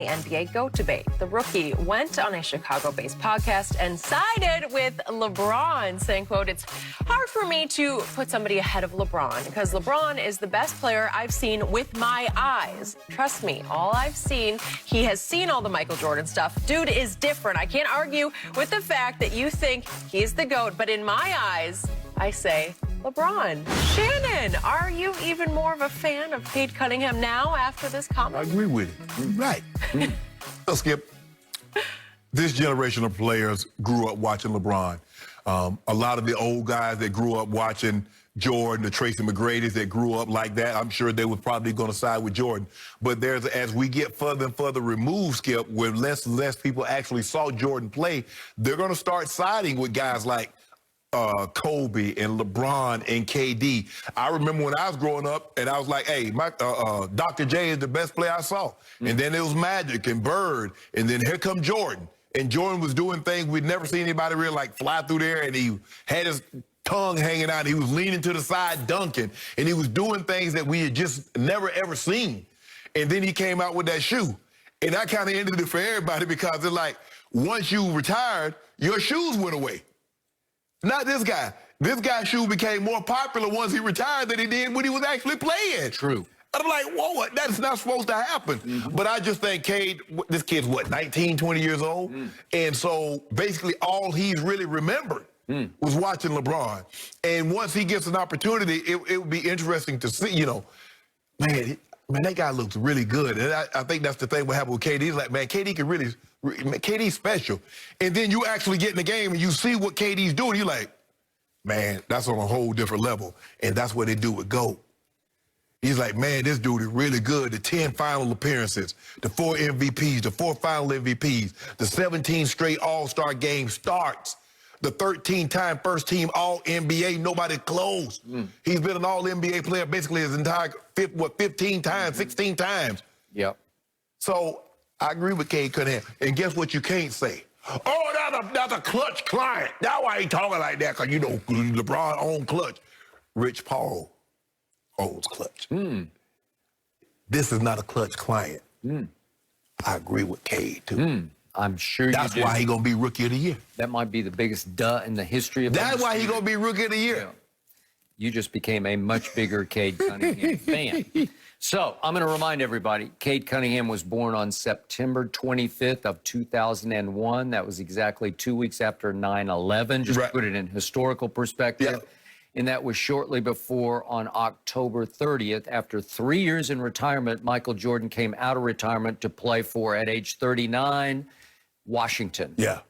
The NBA GOAT debate. The rookie went on a Chicago-based podcast and sided with LeBron, saying, quote, "It's hard for me to put somebody ahead of LeBron because LeBron is the best player I've seen with my eyes. Trust me, all I've seen, he has seen all the Michael Jordan stuff. Dude is different. I can't argue with the fact that you think he's the GOAT, but in my eyes, I say LeBron." Shannon, are you even more of a fan of Cade Cunningham now after this comment? I agree with it. Right. So, Skip, this generation of players grew up watching LeBron. A lot of the old guys that grew up watching Jordan, the Tracy McGrady's that grew up like that, I'm sure they were probably going to side with Jordan. But as we get further and further removed, Skip, where less and less people actually saw Jordan play, they're going to start siding with guys like Kobe and LeBron and KD. I remember when I was growing up and I was like, hey, Dr. J is the best player I saw. And then it was Magic and Bird, and then here come Jordan. And Jordan was doing things we'd never seen anybody really like fly through there, and he had his tongue hanging out. He was leaning to the side dunking, and he was doing things that we had just never ever seen. And then he came out with that shoe. And that kind of ended it for everybody because it's like, once you retired, your shoes went away. Not this guy. This guy's shoe became more popular once he retired than he did when he was actually playing. True. I'm like, whoa, that's not supposed to happen. But I just think Cade, this kid's what, 19, 20 years old? And so basically all he's really remembered was watching LeBron. And once he gets an opportunity, it would be interesting to see, you know, man, that guy looks really good. And I think that's the thing what happened with KD. He's like, man, KD can really, KD's special. And then you actually get in the game and you see what KD's doing. You're like, man, that's on a whole different level. And that's what they do with GOAT. He's like, man, this dude is really good. The 10 final appearances, the 4 MVPs, the 4 final MVPs, the 17 straight All-Star game starts, the 13-time first-team All-NBA, nobody close. He's been an All-NBA player basically his entire, 15 times, 16 times. Yep. So I agree with Cade Cunningham. And guess what you can't say? Oh, that's a clutch client. That's why he talking like that, because, you know, LeBron owned clutch. Rich Paul owns clutch. This is not a clutch client. I agree with Cade, too. I'm sure that's you do. why he's going to be Rookie of the Year. That might be the biggest duh in the history of That's why he's going to be Rookie of the Year. Yeah. You just became a much bigger Cade Cunningham fan. So I'm going to remind everybody, Cade Cunningham was born on September 25th of 2001. That was exactly 2 weeks after 9/11, just to put it in historical perspective. And that was shortly before, on October 30th, after 3 years in retirement, Michael Jordan came out of retirement to play for, at age 39, Washington. Yeah.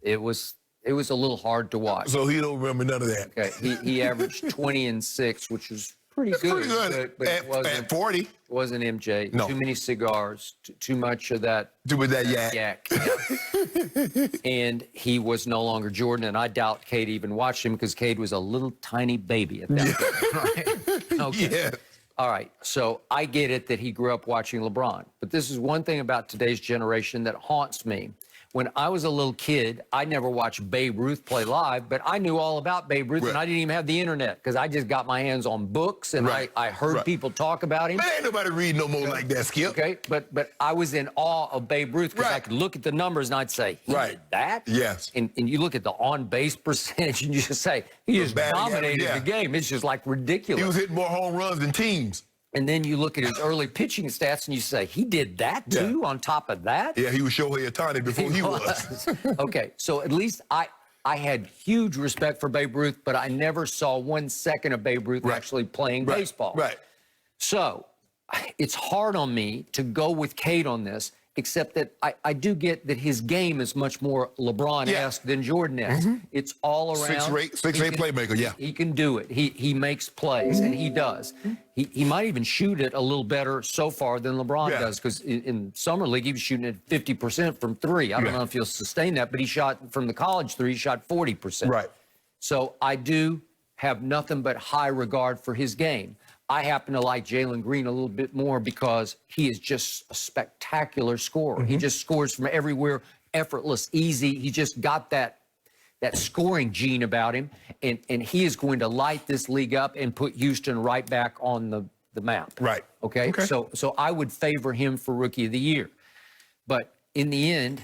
It was a little hard to watch. So he don't remember none of that. Okay, he averaged 20 and 6, which was pretty good. Pretty good. But it wasn't, at 40. It wasn't MJ. No. Too many cigars, too much of that. With that yak. Yeah. And he was no longer Jordan, and I doubt Cade even watched him because Cade was a little tiny baby at that point. Right? Okay. Yeah. All right, so I get it that he grew up watching LeBron, but this is one thing about today's generation that haunts me. When I was a little kid, I never watched Babe Ruth play live, but I knew all about Babe Ruth, and I didn't even have the internet because I just got my hands on books, and I heard people talk about him. Man, ain't nobody read no more like that, Skip. Okay, but I was in awe of Babe Ruth because I could look at the numbers and I'd say, he did that? Yes. And you look at the on-base percentage and you just say, he just dominated the game. It's just like ridiculous. He was hitting more home runs than teams. And then you look at his early pitching stats and you say, he did that too on top of that? Yeah, he was Shohei Ohtani before he was. Okay, so at least I had huge respect for Babe Ruth, but I never saw 1 second of Babe Ruth actually playing baseball. Right. So it's hard on me to go with Cade on this, except that I do get that his game is much more LeBron-esque than Jordan-esque. It's all around. Six-rate playmaker, He can do it. He makes plays, and he does. He might even shoot it a little better so far than LeBron does, because in Summer League, he was shooting at 50% from three. I don't know if he'll sustain that, but he shot from the college three, he shot 40%. Right. So I do have nothing but high regard for his game. I happen to like Jalen Green a little bit more because he is just a spectacular scorer. He just scores from everywhere, effortless, easy. He just got that scoring gene about him, and he is going to light this league up and put Houston right back on the map. Right. Okay? So I would favor him for Rookie of the Year. But in the end,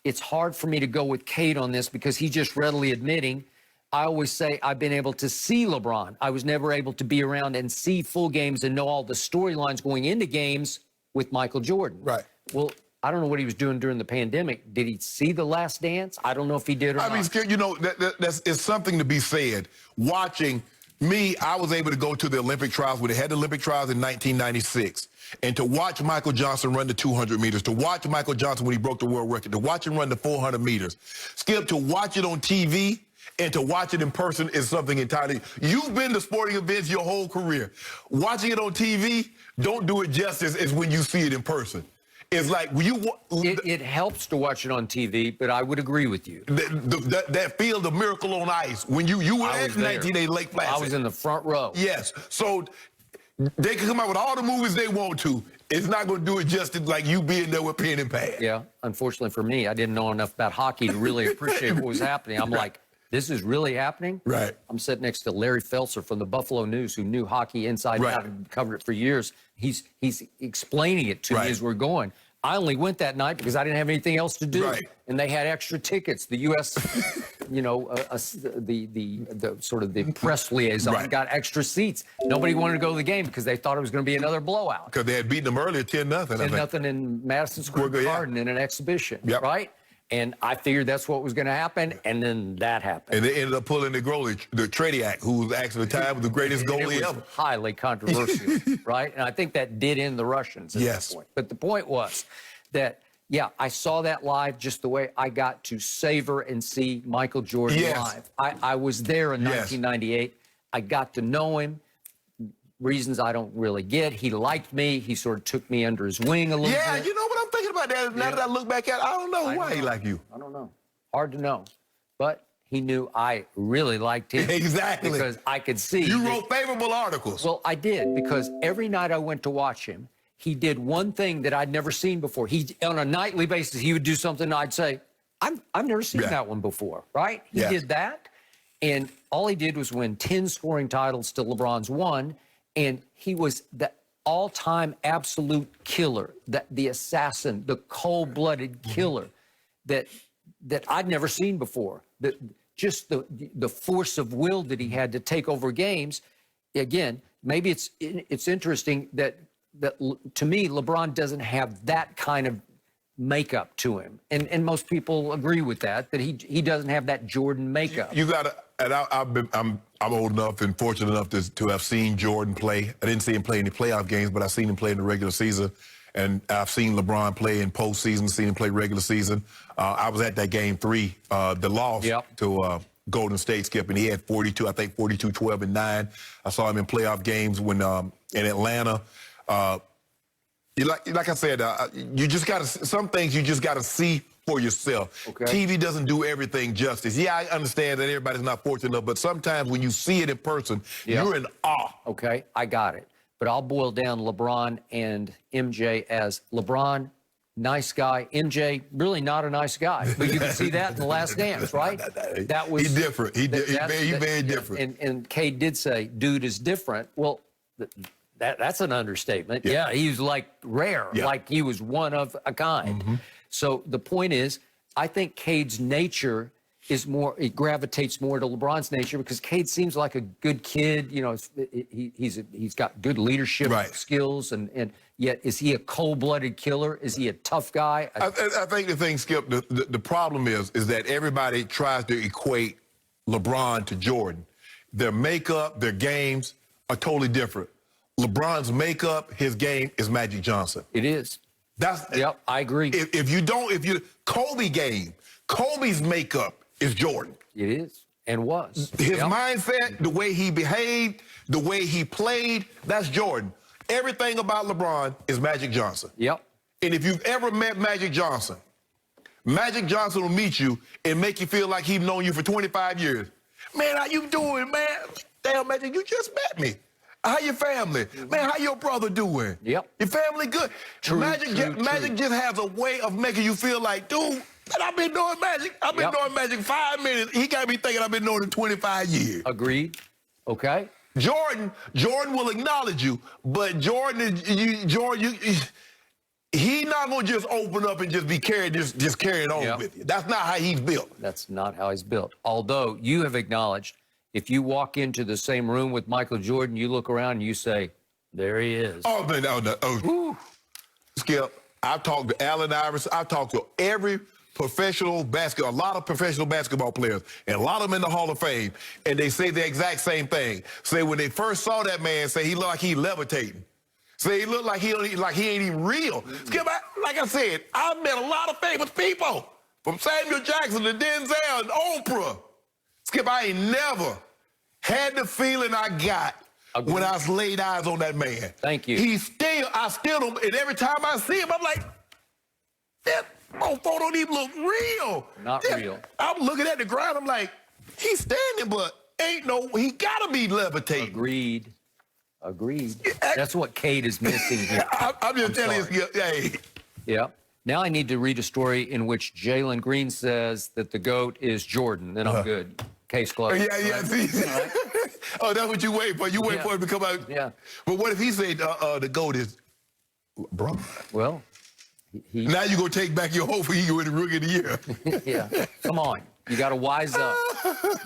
it's hard for me to go with Cade on this because he's just readily admitting. I always say I've been able to see LeBron. I was never able to be around and see full games and know all the storylines going into games with Michael Jordan. Right. Well, I don't know what he was doing during the pandemic. Did he see The Last Dance? I don't know if he did or not. I mean, you know, it's something to be said. Watching me, I was able to go to the Olympic trials when they had the Olympic trials in 1996. And to watch Michael Johnson run the 200 meters, to watch Michael Johnson when he broke the world record, to watch him run the 400 meters, Skip, to watch it on TV and to watch it in person is something entirely. You've been to sporting events your whole career. Watching it on TV don't do it justice as when you see it in person. It's like it helps to watch it on TV, but I would agree with you. That field of Miracle on Ice when you were at 1980 Lake Placid. I was in the front row. Yes, so they can come out with all the movies they want to. It's not going to do it justice like you being there with pen and pad. Yeah, unfortunately for me, I didn't know enough about hockey to really appreciate what was happening. I'm like, this is really happening? Right. I'm sitting next to Larry Felser from the Buffalo News, who knew hockey inside out and covered it for years. He's explaining it to me as we're going. I only went that night because I didn't have anything else to do, and they had extra tickets. The U.S., you know, the sort of the press liaison got extra seats. Nobody wanted to go to the game because they thought it was going to be another blowout. Because they had beaten them earlier 10-0. 10-0 in Madison Square Garden in an exhibition, right? And I figured that's what was going to happen, and then that happened. And they ended up pulling the goalie, the Tretiak, who was actually the time the greatest goalie ever. Highly controversial, right? And I think that did end the Russians at that point. But the point was that, yeah, I saw that live just the way I got to savor and see Michael Jordan live. I was there in 1998. I got to know him. Reasons I don't really get. He liked me. He sort of took me under his wing a little bit. Yeah, you know what I'm thinking about that? Now that I look back at it, I don't know why he liked you. I don't know. Hard to know. But he knew I really liked him. Exactly. Because I could see. You wrote favorable articles. Well, I did, because every night I went to watch him, he did one thing that I'd never seen before. He, on a nightly basis, he would do something I'd say, I've never seen that one before, right? He did that, and all he did was win 10 scoring titles to LeBron's 1, and he was the all-time absolute killer, the assassin, the cold-blooded killer that I'd never seen before. Just the force of will that he had to take over games. Again, maybe it's interesting that to me, LeBron doesn't have that kind of makeup to him, and most people agree with that he doesn't have that Jordan makeup. You gotta, and I'm old enough and fortunate enough to have seen Jordan play. I didn't see him play in the playoff games, but I've seen him play in the regular season, and I've seen LeBron play in postseason, seen him play regular season. I was at that game 3, the loss to Golden State, Skip, and he had 42, I think 42, 12, and 9. I saw him in playoff games when in Atlanta. Like I said, you just got to, some things you just got to see for yourself. TV doesn't do everything justice. Yeah, I understand that everybody's not fortunate enough, but sometimes when you see it in person, you're in awe. Okay, I got it. But I'll boil down LeBron and MJ as LeBron, nice guy. MJ, really not a nice guy. But you can see that in The Last Dance, right? That was He's different. He's very different. And Cade did say, dude is different. Well, that's an understatement. Yeah, he was like rare, like he was one of a kind. So the point is, I think Cade's nature is more, it gravitates more to LeBron's nature, because Cade seems like a good kid. You know, he's got good leadership skills, and yet is he a cold-blooded killer? Is he a tough guy? I think the thing, Skip, the problem is that everybody tries to equate LeBron to Jordan. Their makeup, their games are totally different. LeBron's makeup, his game is Magic Johnson. It is. Yep, I agree. Kobe's makeup is Jordan. It is, and was. His mindset, the way he behaved, the way he played, that's Jordan. Everything about LeBron is Magic Johnson. Yep. And if you've ever met Magic Johnson will meet you and make you feel like he's known you for 25 years. Man, how you doing, man? Damn, Magic, you just met me. How your family? Man, how your brother doing? Yep. Your family good? True, Magic just has a way of making you feel like, dude, man, I've been doing Magic. I've been doing Magic 5 minutes. He got me thinking I've been doing it 25 years. Agreed. Okay. Jordan will acknowledge you, but Jordan, He not gonna just open up and just be carried, just carrying on Yeah. with you. That's not how he's built. That's not how he's built. Although you have acknowledged, if you walk into the same room with Michael Jordan, you look around and you say, there he is. Oh, man, Skip, I've talked to Allen Iverson. I've talked to every a lot of professional basketball players, and a lot of them in the Hall of Fame, and they say the exact same thing. Say when they first saw that man, say he looked like he levitating. Say he looked like he ain't even real. Skip, like I said, I've met a lot of famous people, from Samuel Jackson to Denzel and Oprah. Skip, I ain't never had the feeling I got when I laid eyes on that man. Thank you. I still don't, and every time I see him, I'm like, that photo don't even look real. Not real. I'm looking at the ground, I'm like, he's standing, but he gotta be levitating. Agreed. That's what Cade is missing here. I'm just telling you, hey. Yeah. Now I need to read a story in which Jalen Green says that the GOAT is Jordan. Then I'm good. Case closed. Yeah. See? Oh, that's what you wait for. You wait for him to come out. Yeah. But what if he said the GOAT is LeBron? Well, now you're going to take back your hope for he win the Rookie of the Year. Yeah. Come on. You got to wise up.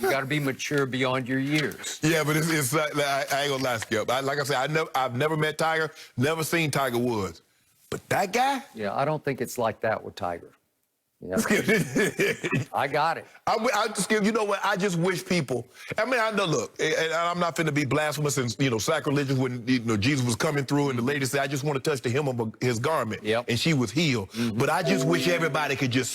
You got to be mature beyond your years. Yeah, but it's I ain't going to lie, Skip. Like I said, I've never met Tiger, never seen Tiger Woods. But that guy? Yeah, I don't think it's like that with Tiger. Yeah. I got it. Skip, you know what? I just wish people. I mean, I know. Look, and I'm not finna be blasphemous and sacrilegious when Jesus was coming through, and the lady said, "I just want to touch the hem of his garment," Yep. and she was healed. But I just wish everybody could just